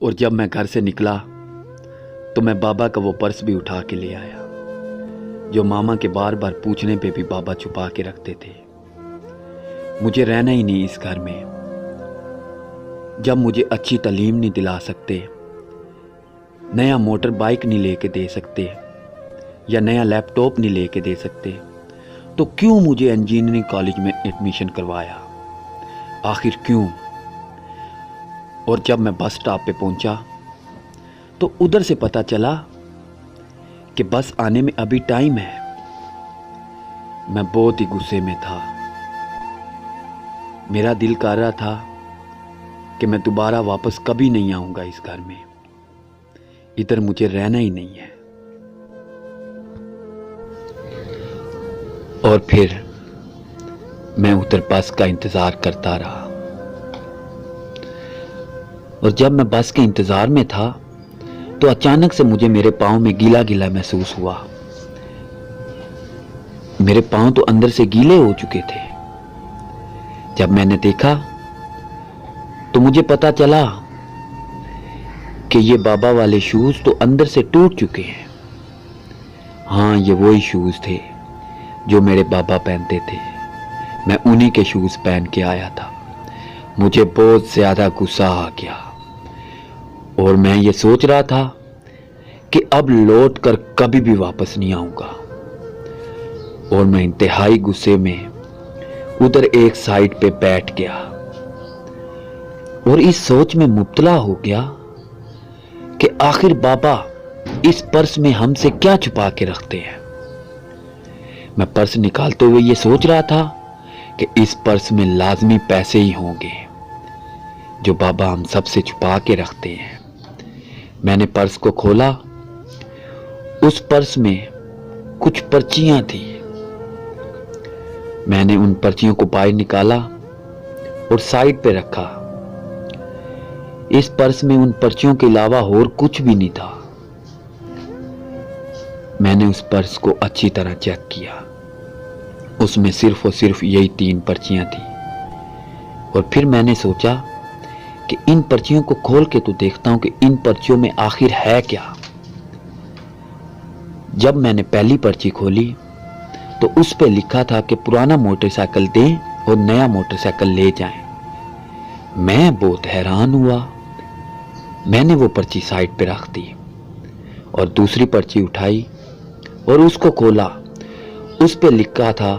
اور جب میں گھر سے نکلا تو میں بابا کا وہ پرس بھی اٹھا کے لے آیا جو ماما کے بار بار پوچھنے پہ بھی بابا چھپا کے رکھتے تھے۔ مجھے رہنا ہی نہیں اس گھر میں جب مجھے اچھی تعلیم نہیں دلا سکتے، نیا موٹر بائک نہیں لے کے دے سکتے یا نیا لیپ ٹاپ نہیں لے کے دے سکتے، تو کیوں مجھے انجینئرنگ کالج میں ایڈمیشن کروایا؟ آخر کیوں؟ اور جب میں بس سٹاپ پہ پہنچا تو ادھر سے پتہ چلا کہ بس آنے میں ابھی ٹائم ہے۔ میں بہت ہی غصے میں تھا۔ میرا دل کر رہا تھا کہ میں دوبارہ واپس کبھی نہیں آؤں گا اس گھر میں، ادھر مجھے رہنا ہی نہیں ہے۔ اور پھر میں ادھر بس کا انتظار کرتا رہا، اور جب میں بس کے انتظار میں تھا تو اچانک سے مجھے میرے پاؤں میں گیلا گیلا محسوس ہوا۔ میرے پاؤں تو اندر سے گیلے ہو چکے تھے۔ جب میں نے دیکھا تو مجھے پتا چلا کہ یہ بابا والے شوز تو اندر سے ٹوٹ چکے ہیں۔ ہاں، یہ وہی شوز تھے جو میرے بابا پہنتے تھے، میں انہی کے شوز پہن کے آیا تھا۔ مجھے بہت زیادہ غصہ آ گیا اور میں یہ سوچ رہا تھا کہ اب لوٹ کر کبھی بھی واپس نہیں آؤں گا، اور میں انتہائی غصے میں ادھر ایک سائیڈ پہ بیٹھ گیا اور اس سوچ میں مبتلا ہو گیا کہ آخر بابا اس پرس میں ہم سے کیا چھپا کے رکھتے ہیں۔ میں پرس نکالتے ہوئے یہ سوچ رہا تھا کہ اس پرس میں لازمی پیسے ہی ہوں گے جو بابا ہم سب سے چھپا کے رکھتے ہیں۔ میں نے پرس کو کھولا، اس پرس میں کچھ پرچیاں تھیں۔ میں نے ان پرچیوں کو باہر نکالا اور سائیڈ پہ رکھا۔ اس پرس میں ان پرچیوں کے علاوہ اور کچھ بھی نہیں تھا۔ میں نے اس پرس کو اچھی طرح چیک کیا، اس میں صرف اور صرف یہی 3 پرچیاں تھیں، اور پھر میں نے سوچا کہ ان پرچیوں کو کھول کے تو دیکھتا ہوں کہ ان پرچیوں میں آخر ہے کیا۔ جب میں نے پہلی پرچی کھولی تو اس پہ لکھا تھا کہ پرانا موٹر سائیکل دیں اور نیا موٹر سائیکل لے جائیں۔ میں بہت حیران ہوا۔ میں نے وہ پرچی سائیڈ پہ رکھ دی اور دوسری پرچی اٹھائی اور اس کو کھولا۔ اس پہ لکھا تھا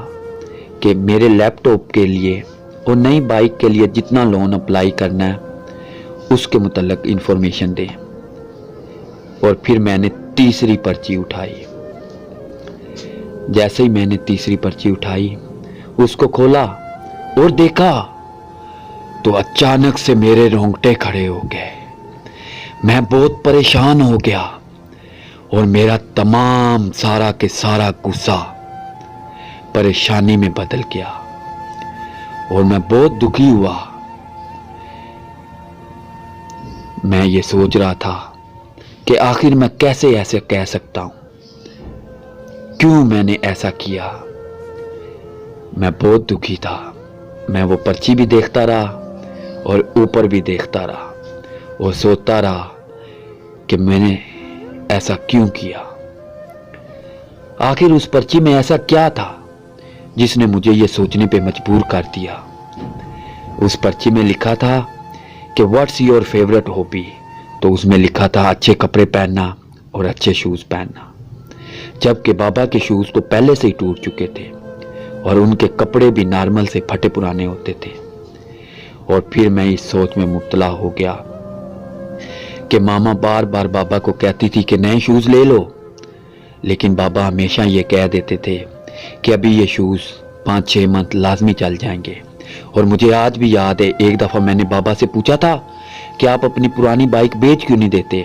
کہ میرے لیپ ٹاپ کے لیے اور نئی بائک کے لیے جتنا لون اپلائی کرنا ہے اس کے متعلق انفارمیشن دیں۔ اور پھر میں نے تیسری پرچی اٹھائی۔ جیسے ہی میں نے تیسری پرچی اٹھائی، اس کو کھولا اور دیکھا تو اچانک سے میرے رونگٹے کھڑے ہو گئے۔ میں بہت پریشان ہو گیا اور میرا تمام سارا کے سارا غصہ پریشانی میں بدل گیا اور میں بہت دکھی ہوا۔ میں یہ سوچ رہا تھا کہ آخر میں کیسے ایسے کہہ سکتا ہوں، کیوں میں نے ایسا کیا۔ میں بہت دکھی تھا۔ میں وہ پرچی بھی دیکھتا رہا اور اوپر بھی دیکھتا رہا اور سوچتا رہا کہ میں نے ایسا کیوں کیا۔ آخر اس پرچی میں ایسا کیا تھا جس نے مجھے یہ سوچنے پہ مجبور کر دیا۔ اس پرچی میں لکھا تھا کہ واٹس یور فیورٹ ہابی، تو اس میں لکھا تھا اچھے کپڑے پہننا اور اچھے شوز پہننا، جبکہ بابا کے شوز تو پہلے سے ہی ٹوٹ چکے تھے اور ان کے کپڑے بھی نارمل سے پھٹے پرانے ہوتے تھے۔ اور پھر میں اس سوچ میں مبتلا ہو گیا کہ ماما بار بار بابا کو کہتی تھی کہ نئے شوز لے لو، لیکن بابا ہمیشہ یہ کہہ دیتے تھے کہ ابھی یہ شوز 5-6 منتھ لازمی چل جائیں گے۔ اور مجھے آج بھی یاد ہے، ایک دفعہ میں نے بابا سے پوچھا تھا کہ آپ اپنی پرانی بائک بیچ کیوں نہیں دیتے،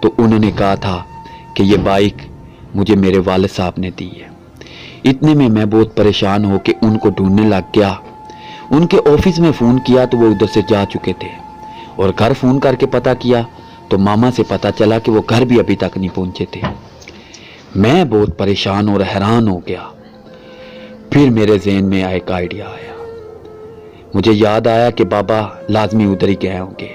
تو انہوں نے کہا تھا کہ یہ بائک مجھے میرے والد صاحب نے دی ہے۔ اتنے میں بہت پریشان ہو کے ان کو ڈھونڈنے لگ گیا۔ ان کے آفس میں فون کیا تو وہ ادھر سے جا چکے تھے، اور گھر فون کر کے پتا کیا تو ماما سے پتا چلا کہ وہ گھر بھی ابھی تک نہیں پہنچے تھے۔ میں بہت پریشان اور حیران ہو گیا۔ پھر میرے ذہن میں ایک آئیڈیا آیا۔ مجھے یاد آیا کہ بابا لازمی ادھر ہی گئے ہوں گے،